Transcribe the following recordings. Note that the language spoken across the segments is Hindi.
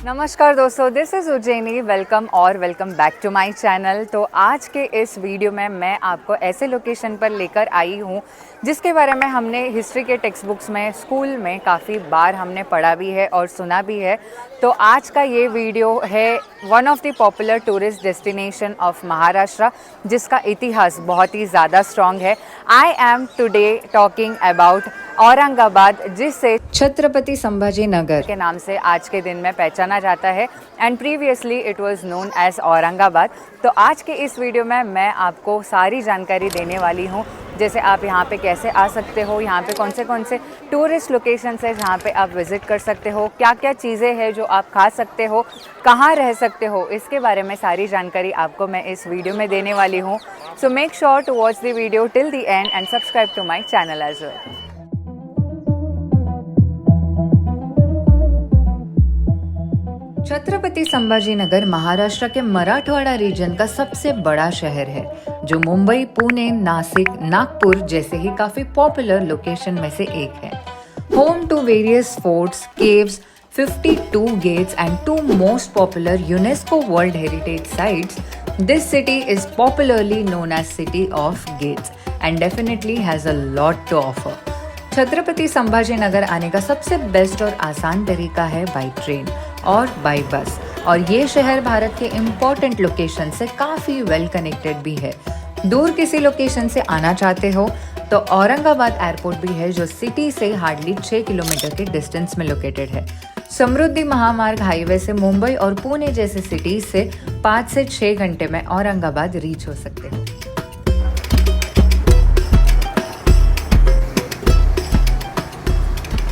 नमस्कार दोस्तों, this is Ujjaini. Welcome back to my channel. तो आज के इस वीडियो में मैं आपको ऐसे लोकेशन पर लेकर आई हूँ जिसके बारे में हमने हिस्ट्री के टेक्स्ट बुक्स में, स्कूल में काफ़ी बार हमने पढ़ा भी है और सुना भी है। तो आज का ये वीडियो है one of the popular tourist destination of Maharashtra, जिसका इतिहास बहुत ही ज़्यादा स्ट्रॉन्ग है। I am today talking about Aurangabad, जिसे छत्रपति संभाजी नगर के नाम से आज के दिन में पहचाना जाता है and previously it was known as Aurangabad. तो आज के इस वीडियो में मैं आपको सारी जानकारी देने वाली हूँ, जैसे आप यहाँ पे कैसे आ सकते हो, यहाँ पे कौन से टूरिस्ट लोकेशंस है जहाँ पे आप विज़िट कर सकते हो, क्या क्या चीज़ें हैं जो आप खा सकते हो, कहाँ रह सकते हो, इसके बारे में सारी जानकारी आपको मैं इस वीडियो में देने वाली हूँ। So make sure to watch the video till the end and subscribe to my channel as well. Chhatrapati Sambhaji Nagar Maharashtra के मराठवाड़ा रीजन का सबसे बड़ा शहर है, जो मुंबई, पुणे, नासिक, नागपुर जैसे ही काफी पॉपुलर लोकेशन में से एक है। Home to various forts, caves, 52 gates and 2 most popular UNESCO World Heritage Sites, this city is popularly known as City of Gates and definitely has a lot to offer. Chhatrapati Sambhaji Nagar आने का सबसे बेस्ट और आसान तरीका है बाई ट्रेन और बाई बस, और ये शहर भारत के इम्पोर्टेंट लोकेशन से काफ़ी वेल कनेक्टेड भी है। दूर किसी लोकेशन से आना चाहते हो तो औरंगाबाद एयरपोर्ट भी है, जो सिटी से हार्डली 6 किलोमीटर के डिस्टेंस में लोकेटेड है। समृद्धि महामार्ग हाईवे से मुंबई और पुणे जैसे सिटीज से 5 से 6 घंटे में औरंगाबाद रीच हो सकते हो।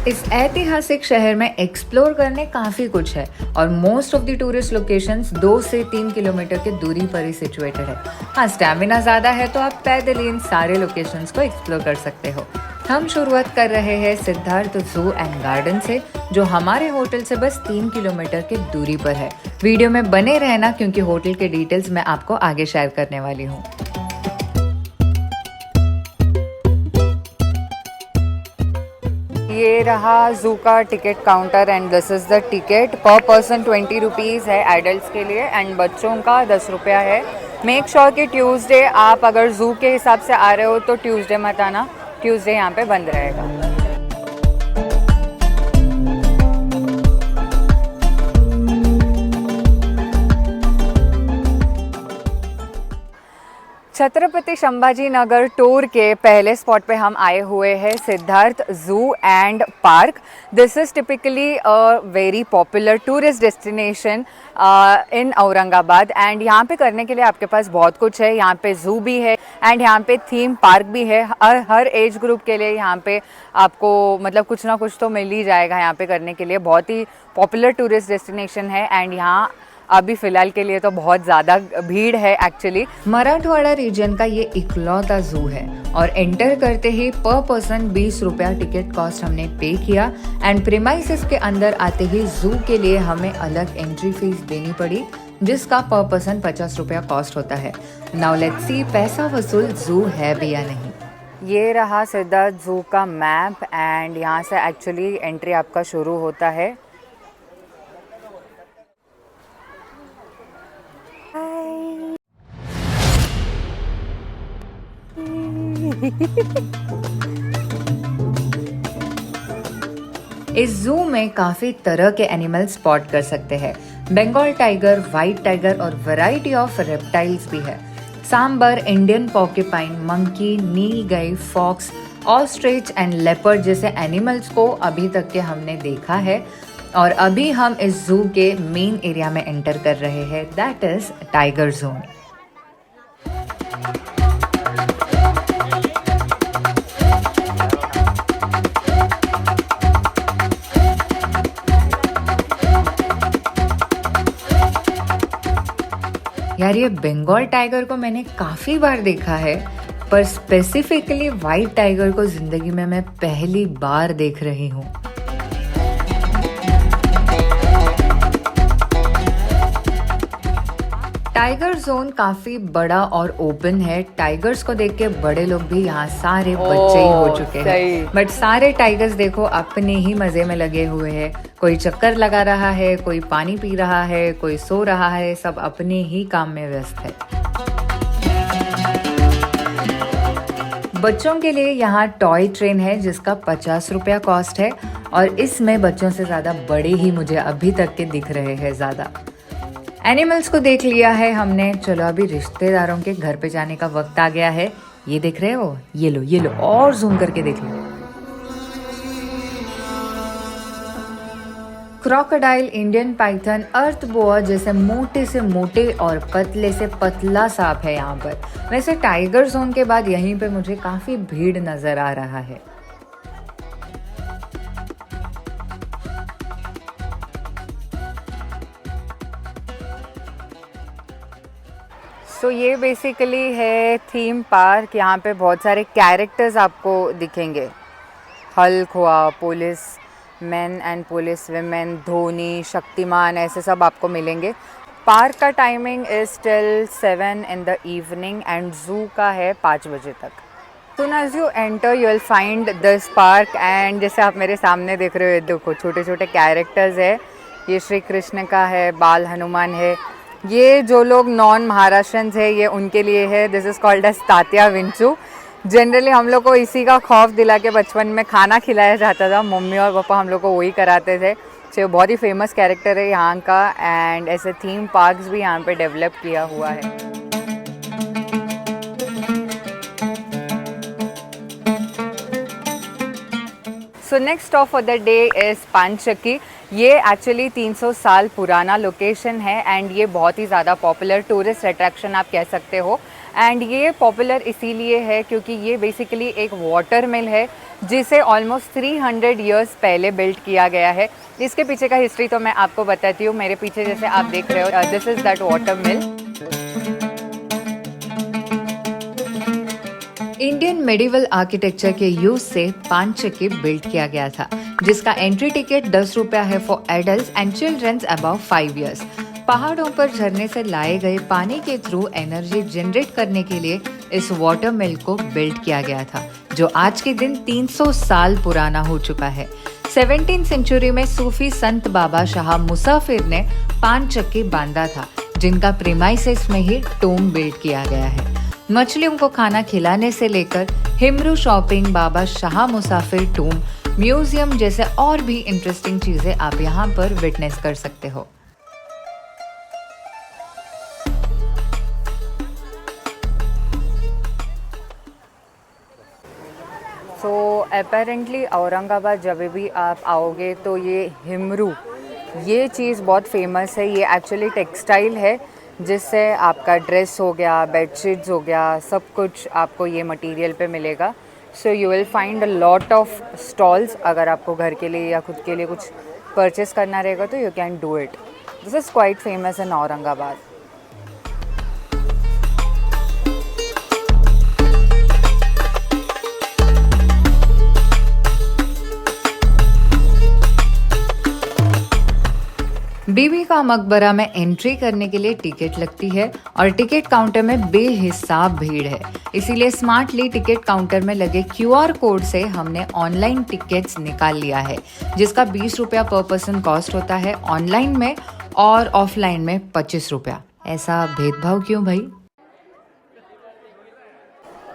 इस ऐतिहासिक शहर में एक्सप्लोर करने काफ़ी कुछ है और most of the tourist locations 2 से 3 किलोमीटर की दूरी पर ही सिचुएटेड है। हाँ, स्टैमिना ज़्यादा है तो आप पैदल इन सारे लोकेशंस को एक्सप्लोर कर सकते हो। हम शुरुआत कर रहे हैं सिद्धार्थ जू एंड गार्डन से, जो हमारे होटल से बस 3 किलोमीटर की दूरी पर है। वीडियो में बने रहना क्योंकि होटल के डिटेल्स मैं आपको आगे शेयर करने वाली हूँ। ये रहा जू का ticket counter and this is the ticket. पर पर्सन 20 रुपीज़ है एडल्ट्स के लिए एंड बच्चों का 10 रुपया है। मेक श्योर कि ट्यूसडे आप अगर जू के हिसाब से आ रहे हो तो ट्यूसडे मत आना, ट्यूसडे यहाँ पे बंद रहेगा। छत्रपति संभाजी नगर टूर के पहले स्पॉट पे हम आए हुए हैं, सिद्धार्थ जू and park. This is typically a very popular tourist destination in Aurangabad and यहाँ पे करने के लिए आपके पास बहुत कुछ है। यहाँ पे जू भी है एंड यहाँ पे थीम पार्क भी है। हर एज ग्रुप के लिए यहाँ पे आपको मतलब कुछ ना कुछ तो मिल ही जाएगा यहाँ पे करने के लिए। बहुत ही पॉपुलर टूरिस्ट डेस्टिनेशन है एंड यहाँ अभी फ़िलहाल के लिए तो बहुत ज़्यादा भीड़ है एक्चुअली। मराठवाड़ा रीजन का ये इकलौता जू है और एंटर करते ही पर पर्सन 20 रुपया टिकट कॉस्ट हमने पे किया एंड प्रीमाइसेस के अंदर आते ही जू के लिए हमें अलग एंट्री फीस देनी पड़ी, जिसका पर पर्सन 50 रुपया कॉस्ट होता है। नाउ लेट्स सी पैसा वसूल जू है भी या नहीं। ये रहा सिद्धार्थ जू का मैप एंड यहाँ से एक्चुअली एंट्री आपका शुरू होता है। इस जू में काफी तरह के एनिमल स्पॉट कर सकते हैं। बंगाल टाइगर, व्हाइट टाइगर और वैरायटी ऑफ रेप्टाइल्स भी है। Sambar, Indian porcupine, monkey, nilgai, fox, ostrich and leopard जैसे एनिमल्स को अभी तक के हमने देखा है और अभी हम इस जू के मेन एरिया में एंटर कर रहे हैं, दैट इज टाइगर जोन। यार, ये बंगाल टाइगर को मैंने काफ़ी बार देखा है, पर स्पेसिफिकली वाइट टाइगर को जिंदगी में मैं पहली बार देख रही हूँ। टाइगर जोन काफी बड़ा और ओपन है। टाइगर्स को देख के बड़े लोग भी यहाँ सारे बच्चे ही हो चुके हैं। बट सारे टाइगर्स देखो अपने ही मजे में लगे हुए हैं। कोई चक्कर लगा रहा है, कोई पानी पी रहा है, कोई सो रहा है, सब अपने ही काम में व्यस्त है। बच्चों के लिए यहाँ टॉय ट्रेन है जिसका 50 रुपया कॉस्ट है और इसमें बच्चों से ज्यादा बड़े ही मुझे अभी तक के दिख रहे हैं ज्यादा। एनिमल्स को देख लिया है हमने, चलो अभी रिश्तेदारों के घर पे जाने का वक्त आ गया है। ये देख रहे हो, ये लो और जूम करके देख लो। क्रोकोडाइल, इंडियन पाइथन, अर्थ बोआ जैसे मोटे से मोटे और पतले से पतला सांप है यहाँ पर। वैसे टाइगर जोन के बाद यहीं पे मुझे काफी भीड़ नजर आ रहा है। सो ये बेसिकली है थीम पार्क। यहाँ पे बहुत सारे कैरेक्टर्स आपको दिखेंगे। हल्क हुआ, police man and police women, Dhoni, Shaktimaan, ऐसे सब आपको मिलेंगे। पार्क का timing is till 7 in the evening and zoo का है 5 बजे तक। So as you enter you will find this park and जैसे आप मेरे सामने देख रहे हो, देखो छोटे छोटे कैरेक्टर्स है। ये श्री कृष्ण का है, बाल हनुमान है। ये जो लोग नॉन महाराष्ट्रन्स है ये उनके लिए है। This is called as Tatya Vinchu. Generally हम लोग को इसी का खौफ दिला के बचपन में खाना खिलाया जाता था। मम्मी और पापा हम लोग को वही कराते थे। तो बहुत ही फेमस कैरेक्टर है यहाँ का एंड ऐसे थीम पार्क्स भी यहाँ पे डेवलप किया हुआ है। So next stop for the day is Panchakki. ये एक्चुअली 300 साल पुराना लोकेशन है एंड ये बहुत ही ज़्यादा पॉपुलर टूरिस्ट अट्रैक्शन आप कह सकते हो। एंड ये पॉपुलर इसीलिए है क्योंकि ये बेसिकली एक वाटर मिल है जिसे ऑलमोस्ट 300 इयर्स पहले बिल्ड किया गया है। इसके पीछे का हिस्ट्री तो मैं आपको बताती हूँ। मेरे पीछे जैसे आप देख रहे हो, this is that water mill. Indian medieval architecture के यूज से पानचक्की बिल्ड किया गया था, जिसका एंट्री टिकट 10 रुपया है for adults and childrens above 5 years. पहाड़ों पर झरने से लाए गए पानी के थ्रू एनर्जी जनरेट करने के लिए इस वाटर मिल को बिल्ड किया गया था, जो आज के दिन 300 साल पुराना हो चुका है। 17वीं सेंचुरी में सूफी संत बाबा शाह मुसाफिर ने पानचक्की बांधा था, जिनका प्रीमाइसेस में ही टोम बिल्ड किया गया है। मछलियों को खाना खिलाने से लेकर हिमरू शॉपिंग, बाबा शाह मुसाफिर टोम, म्यूजियम जैसे और भी इंटरेस्टिंग चीजें आप यहाँ पर विटनेस कर सकते हो। सो अपेरेंटली औरंगाबाद जब भी आप आओगे तो ये हिमरू, ये चीज़ बहुत फेमस है। ये एक्चुअली टेक्सटाइल है जिससे आपका ड्रेस हो गया, बेडशीट्स हो गया, सब कुछ आपको ये मटेरियल पे मिलेगा। So you will find a lot of stalls. अगर आपको घर के लिए या खुद के लिए कुछ परचेस करना रहेगा तो you can do it. This is quite famous in Aurangabad. Bibi ka Maqbara में एंट्री करने के लिए टिकट लगती है और टिकट काउंटर में बेहिसाब भीड़ है। इसीलिए स्मार्टली टिकट काउंटर में लगे QR कोड से हमने ऑनलाइन टिकट्स निकाल लिया है, जिसका 20 रुपया पर पर्सन कॉस्ट होता है ऑनलाइन में, और ऑफलाइन में 25 रुपया। ऐसा भेदभाव क्यों भाई?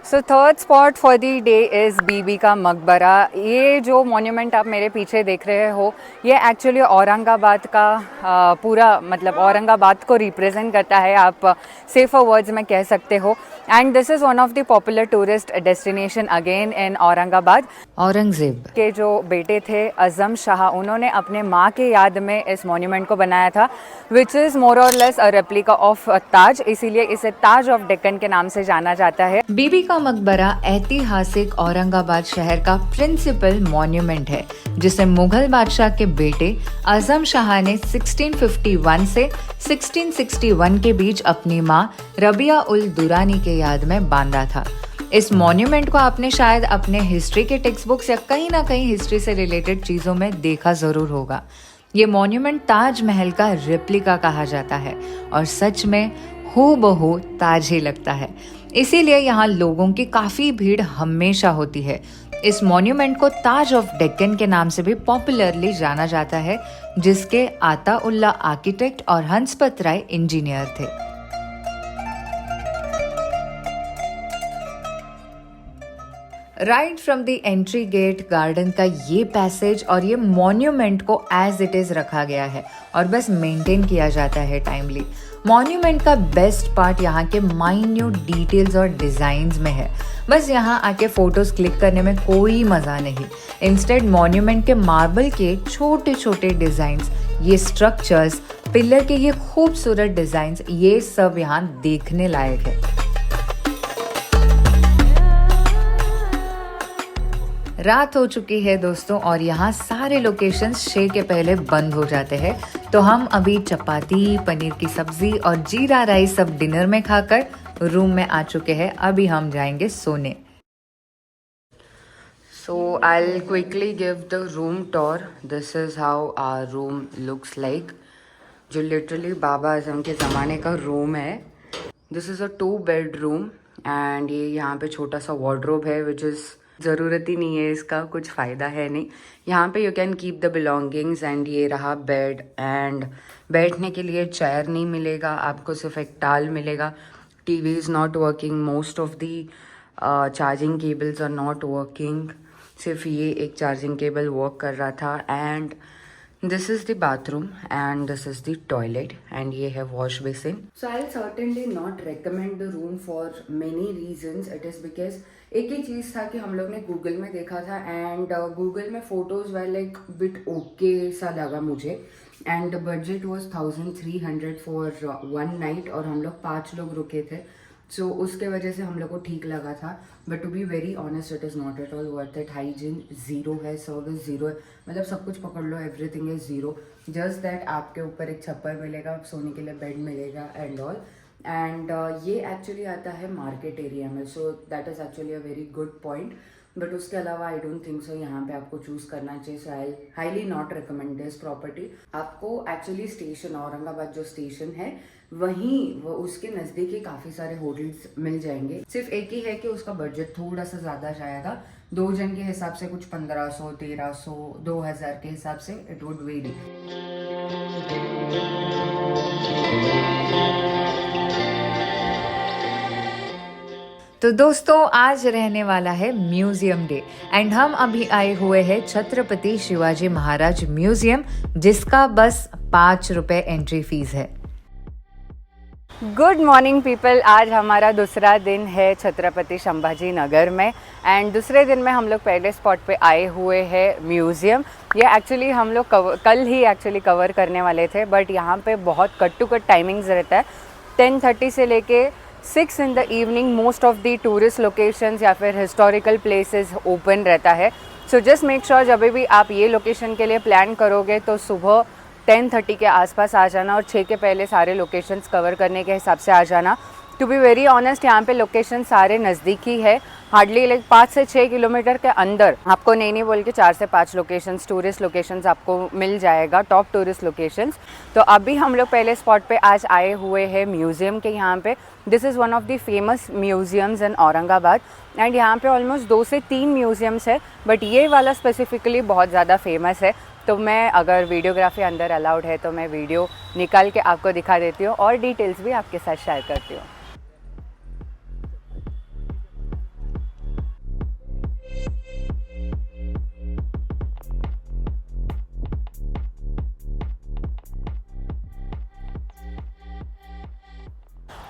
So third spot for the day is Bibi ka Maqbara. ये जो मॉन्यूमेंट आप मेरे पीछे देख रहे हो, ये एक्चुअली औरंगाबाद का पूरा मतलब औरंगाबाद को रिप्रेजेंट करता है, आप सेफर वर्ड्स में कह सकते हो। And this is one of the popular tourist destination again in Aurangabad. Aurangzeb के जो बेटे थे अज़म शाह, उन्होंने अपने माँ के याद में इस मॉन्यूमेंट को बनाया था, विच इज़ मोर और लेस अ रेप्लिका ऑफ ताज, इसीलिए इसे ताज ऑफ डेक्कन के नाम से जाना जाता है। बीबी का मकबरा ऐतिहासिक औरंगाबाद शहर का प्रिंसिपल मॉन्यूमेंट है, जिसे मुगल बादशाह के बेटे आजम शाह ने 1651 से 1661 के बीच अपनी मां रबिया उल दुरानी के याद में बांधा था। इस मॉन्यूमेंट को आपने शायद अपने हिस्ट्री के टेक्स्ट बुक्स या कहीं ना कहीं हिस्ट्री से रिलेटेड चीजों में देखा जरूर होगा। ये मॉन्यूमेंट ताजमहल का रेप्लिका कहा जाता है और सच में हूबहू ताज ही लगता है। इसीलिए यहाँ लोगों की काफ़ी भीड़ हमेशा होती है। इस मॉन्यूमेंट को ताज ऑफ डेक्कन के नाम से भी पॉपुलरली जाना जाता है, जिसके आता उल्ला आर्किटेक्ट और हंसपत राय इंजीनियर थे। Right from the entry gate garden का ये पैसेज और ये मॉन्यूमेंट को एज इट इज रखा गया है और बस मेंटेन किया जाता है टाइमली। मॉन्यूमेंट का बेस्ट पार्ट यहाँ के माइन्यूट डिटेल्स और डिजाइन्स में है। बस यहाँ आके फोटोज क्लिक करने में कोई मज़ा नहीं। इंस्टेड मॉन्यूमेंट के मार्बल के छोटे छोटे डिजाइन्स, ये स्ट्रक्चर्स, पिलर के ये खूबसूरत डिजाइन्स, ये सब यहाँ देखने लायक है। रात हो चुकी है दोस्तों और यहाँ सारे लोकेशंस 6 के पहले बंद हो जाते हैं। तो हम अभी चपाती, पनीर की सब्जी और जीरा राइस सब डिनर में खाकर रूम में आ चुके हैं। अभी हम जाएंगे सोने। So I'll quickly give the room tour. This is how our room looks like. जो लिटरली बाबा आजम के ज़माने का रूम है। This is a 2 bedroom and ये यहाँ पे छोटा सा wardrobe है which is ज़रूरत ही नहीं है इसका, कुछ फ़ायदा है नहीं। यहाँ पे you can keep the belongings and ये रहा बेड एंड बैठने के लिए चेयर नहीं मिलेगा आपको, सिर्फ एक टाल मिलेगा। TV is not working, most of the charging cables are not working, सिर्फ ये एक चार्जिंग केबल वर्क कर रहा था। And this is the bathroom and this is the toilet and ये है wash basin. So I'll certainly not recommend the room for many reasons. It is because एक ही चीज़ था कि हम लोग ने गूगल में देखा था एंड गूगल में photos were like bit okay सा लगा मुझे and budget was 1300 for 1 night और हम लोग 5 लोग रुके थे। सो उसके वजह से हम लोग को ठीक लगा था। But to be very honest it is not at all worth it. Hygiene zero है, सर्विस ज़ीरो है, मतलब सब कुछ पकड़ लो, everything is zero. Just that आपके ऊपर एक छप्पर मिलेगा, सोने के लिए बेड मिलेगा एंड ऑल। एंड ये एक्चुअली आता है मार्केट एरिया में, so that is actually a very good point. But उसके अलावा आई डोंट थिंक सो यहाँ पे आपको चूज़ करना चाहिए। So I highly not recommend this property. आपको एक्चुअली स्टेशन औरंगाबाद जो स्टेशन है वहीं वो उसके नज़दीक ही काफ़ी सारे होटल्स मिल जाएंगे। सिर्फ एक ही है कि उसका बजट थोड़ा सा ज़्यादा जाएगा। 2 जन के हिसाब से कुछ 1500, 1300, 2000 के हिसाब से इट वुड वेरी। तो दोस्तों आज रहने वाला है म्यूजियम डे एंड हम अभी आए हुए हैं छत्रपति शिवाजी महाराज म्यूजियम, जिसका बस 5 रुपए एंट्री फीस है। गुड मॉर्निंग पीपल, आज हमारा दूसरा दिन है छत्रपति संभाजी नगर में एंड दूसरे दिन में हम लोग पहले स्पॉट पे आए हुए हैं म्यूज़ियम। ये एक्चुअली हम लोग कल ही एक्चुअली कवर करने वाले थे, बट यहाँ पे बहुत कट टू कट टाइमिंग्स रहता है। 10:30 से लेके 6 in the evening most of the tourist locations या फिर हिस्टोरिकल प्लेसेस ओपन रहता है। सो जस्ट मेक श्योर जब भी आप ये लोकेशन के लिए प्लान करोगे तो सुबह 10:30 के आसपास आ जाना और 6 के पहले सारे लोकेशंस कवर करने के हिसाब से आ जाना। टू बी वेरी ऑनेस्ट यहाँ पे लोकेशन सारे नज़दीक ही है, हार्डली लाइक 5 से 6 किलोमीटर के अंदर आपको नहीं बोल के 4 से 5 लोकेशंस, टूरिस्ट लोकेशंस आपको मिल जाएगा, टॉप टूरिस्ट लोकेशंस। तो अभी हम लोग पहले स्पॉट पे आज आए हुए हैं म्यूज़ियम के यहाँ पे। This is one of the famous museums in Aurangabad and यहाँ पे ऑलमोस्ट 2 से 3 म्यूज़ियम्स है, बट ये वाला स्पेसिफिकली बहुत ज़्यादा फेमस है। तो मैं अगर वीडियोग्राफी अंदर अलाउड है तो मैं वीडियो निकाल के आपको दिखा देती हूँ और डिटेल्स भी आपके साथ शेयर करती हूँ।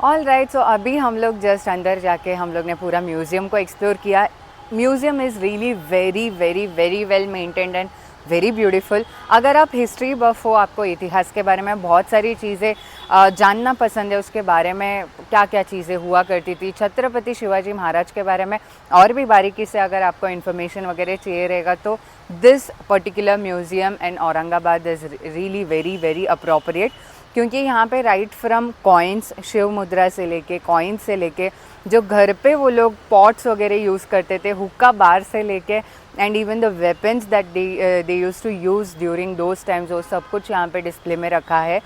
ऑल राइट, सो अभी हम लोग जस्ट अंदर जाके हम लोग ने पूरा म्यूज़ियम को एक्सप्लोर किया। Museum is really very very very well maintained and very beautiful. अगर आप हिस्ट्री बफ हो, आपको इतिहास के बारे में बहुत सारी चीज़ें जानना पसंद है, उसके बारे में क्या क्या चीज़ें हुआ करती थी, छत्रपति शिवाजी महाराज के बारे में और भी बारीकी से अगर आपको इन्फॉर्मेशन वगैरह चाहिए रहेगा तो this particular museum in Aurangabad is really very very appropriate. क्योंकि यहाँ पे राइट फ्रॉम कॉइन्स, शिव मुद्रा से लेके कॉइन्स से लेके जो घर पे वो लोग पॉट्स वगैरह यूज़ करते थे, हुक्का बार से लेके and even the weapons that they use to use during those times, वो सब कुछ यहाँ पे डिस्प्ले में रखा है।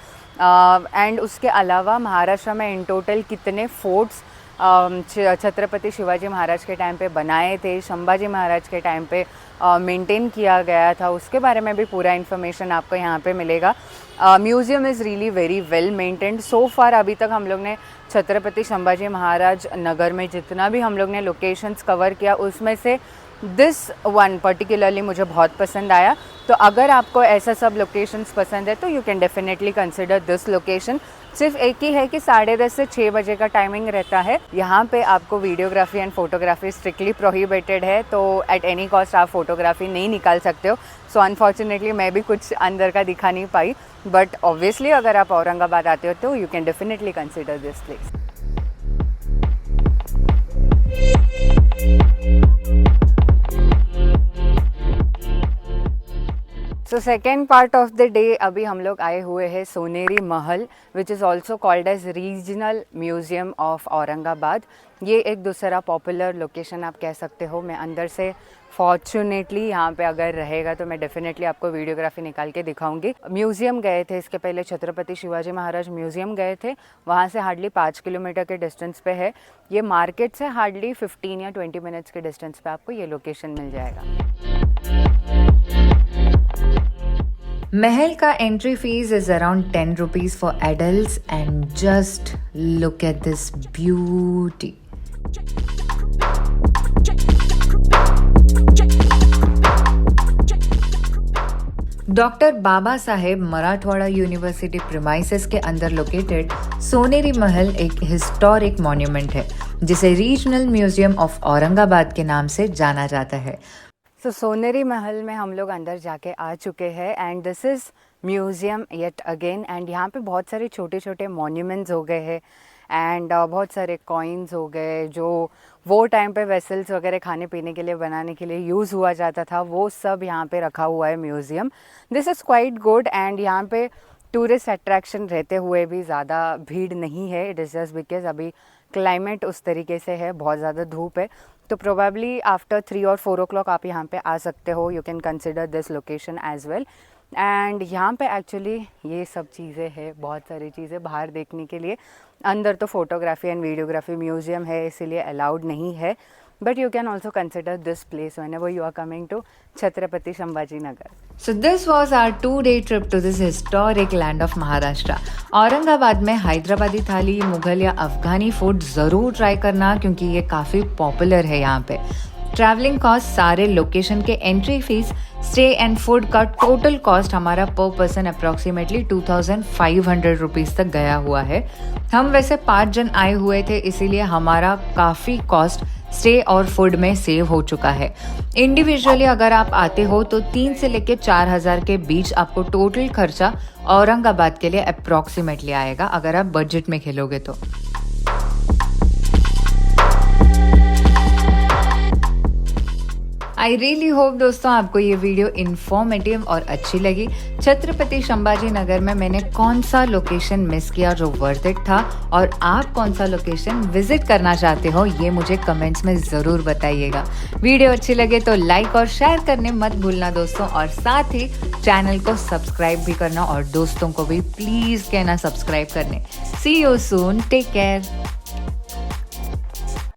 एंड उसके अलावा महाराष्ट्र में इन टोटल कितने फोर्ट्स छत्रपति शिवाजी महाराज के टाइम पे बनाए थे, संभाजी महाराज के टाइम पे मेंटेन किया गया था, उसके बारे में भी पूरा इन्फॉर्मेशन आपको यहाँ पे मिलेगा। Museum is really very well maintained so far. अभी तक हम लोग ने छत्रपति संभाजी महाराज नगर में जितना भी हम लोग ने लोकेशंस कवर किया, उसमें से दिस वन पर्टिकुलरली मुझे बहुत पसंद आया। तो अगर आपको ऐसा सब लोकेशंस पसंद है तो you can definitely consider this location. सिर्फ एक ही है कि 10:30 से 6 बजे का टाइमिंग रहता है। यहाँ पे आपको videography and photography strictly prohibited है, तो एट एनी कॉस्ट आप फोटोग्राफी नहीं निकाल सकते हो। सो अनफॉर्चुनेटली मैं भी कुछ अंदर का दिखा नहीं पाई, बट ऑब्वियसली अगर आप औरंगाबाद आते हो तो you can definitely consider this place. So second part of the day अभी हम लोग आए हुए हैं Soneri Mahal, which is also called as regional museum of Aurangabad. ये एक दूसरा पॉपुलर लोकेशन आप कह सकते हो। मैं अंदर से फॉर्चुनेटली यहाँ पे अगर रहेगा तो मैं डेफिनेटली आपको वीडियोग्राफी निकाल के दिखाऊंगी। म्यूज़ियम गए थे इसके पहले, छत्रपति शिवाजी महाराज म्यूज़ियम गए थे, वहाँ से हार्डली 5 किलोमीटर के डिस्टेंस पे है। ये मार्केट से हार्डली 15 या 20 मिनट्स के डिस्टेंस पे आपको ये लोकेशन मिल जाएगा। महल का entry fees is around 10 rupees for adults and just look at this beauty. Doctor Baba Saheb Marathwada university premises के अंदर लोकेटेड सोनेरी महल एक हिस्टोरिक मॉन्यूमेंट है जिसे रीजनल म्यूजियम ऑफ औरंगाबाद के नाम से जाना जाता है। तो सोनेरी महल में हम लोग अंदर जाके आ चुके हैं and this is museum yet again. And यहाँ पे बहुत सारे छोटे छोटे मॉन्यूमेंट्स हो गए हैं एंड बहुत सारे कॉइन्स हो गए जो वो टाइम पे वेसल्स वगैरह खाने पीने के लिए बनाने के लिए यूज़ हुआ जाता था, वो सब यहाँ पे रखा हुआ है museum. This is quite good and यहाँ पे टूरिस्ट अट्रैक्शन रहते हुए भी ज़्यादा भीड़ नहीं है। इट इज़ जस्ट बिकॉज अभी क्लाइमेट उस तरीके से है, बहुत ज़्यादा धूप है, तो प्रोबेबली आफ्टर 3 और 4 o'clock आप यहाँ पे आ सकते हो। You can consider this location as well. And यहाँ पे एक्चुअली ये सब चीज़ें हैं, बहुत सारी चीज़ें बाहर देखने के लिए। अंदर तो फोटोग्राफी एंड वीडियोग्राफी म्यूज़ियम है, इसीलिए अलाउड नहीं है, but you can also consider this place whenever you are coming to Chhatrapati Sambhaji Nagar. So this was our 2-day trip to this historic land of Maharashtra. Aurangabad में हैदराबादी थाली, मुगल या अफगानी फूड ज़रूर ट्राई करना क्योंकि ये काफ़ी पॉपुलर है यहाँ पे। ट्रैवलिंग कॉस्ट, सारे लोकेशन के entry fees, stay and food का टोटल कॉस्ट हमारा पर पर्सन अप्रॉक्सीमेटली 2500 रुपीज़ तक गया हुआ है। हम वैसे 5 जन आए हुए थे, इसीलिए हमारा काफ़ी कॉस्ट स्टे और फूड में सेव हो चुका है। इंडिविजुअली अगर आप आते हो तो 3 से लेकर 4,000 के बीच आपको टोटल खर्चा औरंगाबाद के लिए अप्रॉक्सीमेटली आएगा अगर आप बजट में खेलोगे तो। आई रियली होप दोस्तों आपको ये वीडियो इन्फॉर्मेटिव और अच्छी लगी। छत्रपति संभाजी नगर में मैंने कौन सा लोकेशन मिस किया जो वर्थ इट था और आप कौन सा लोकेशन विजिट करना चाहते हो ये मुझे कमेंट्स में ज़रूर बताइएगा। वीडियो अच्छी लगे तो लाइक और शेयर करने मत भूलना दोस्तों, और साथ ही चैनल को सब्सक्राइब भी करना और दोस्तों को भी प्लीज़ कहना सब्सक्राइब करने। सी यू सून, टेक केयर।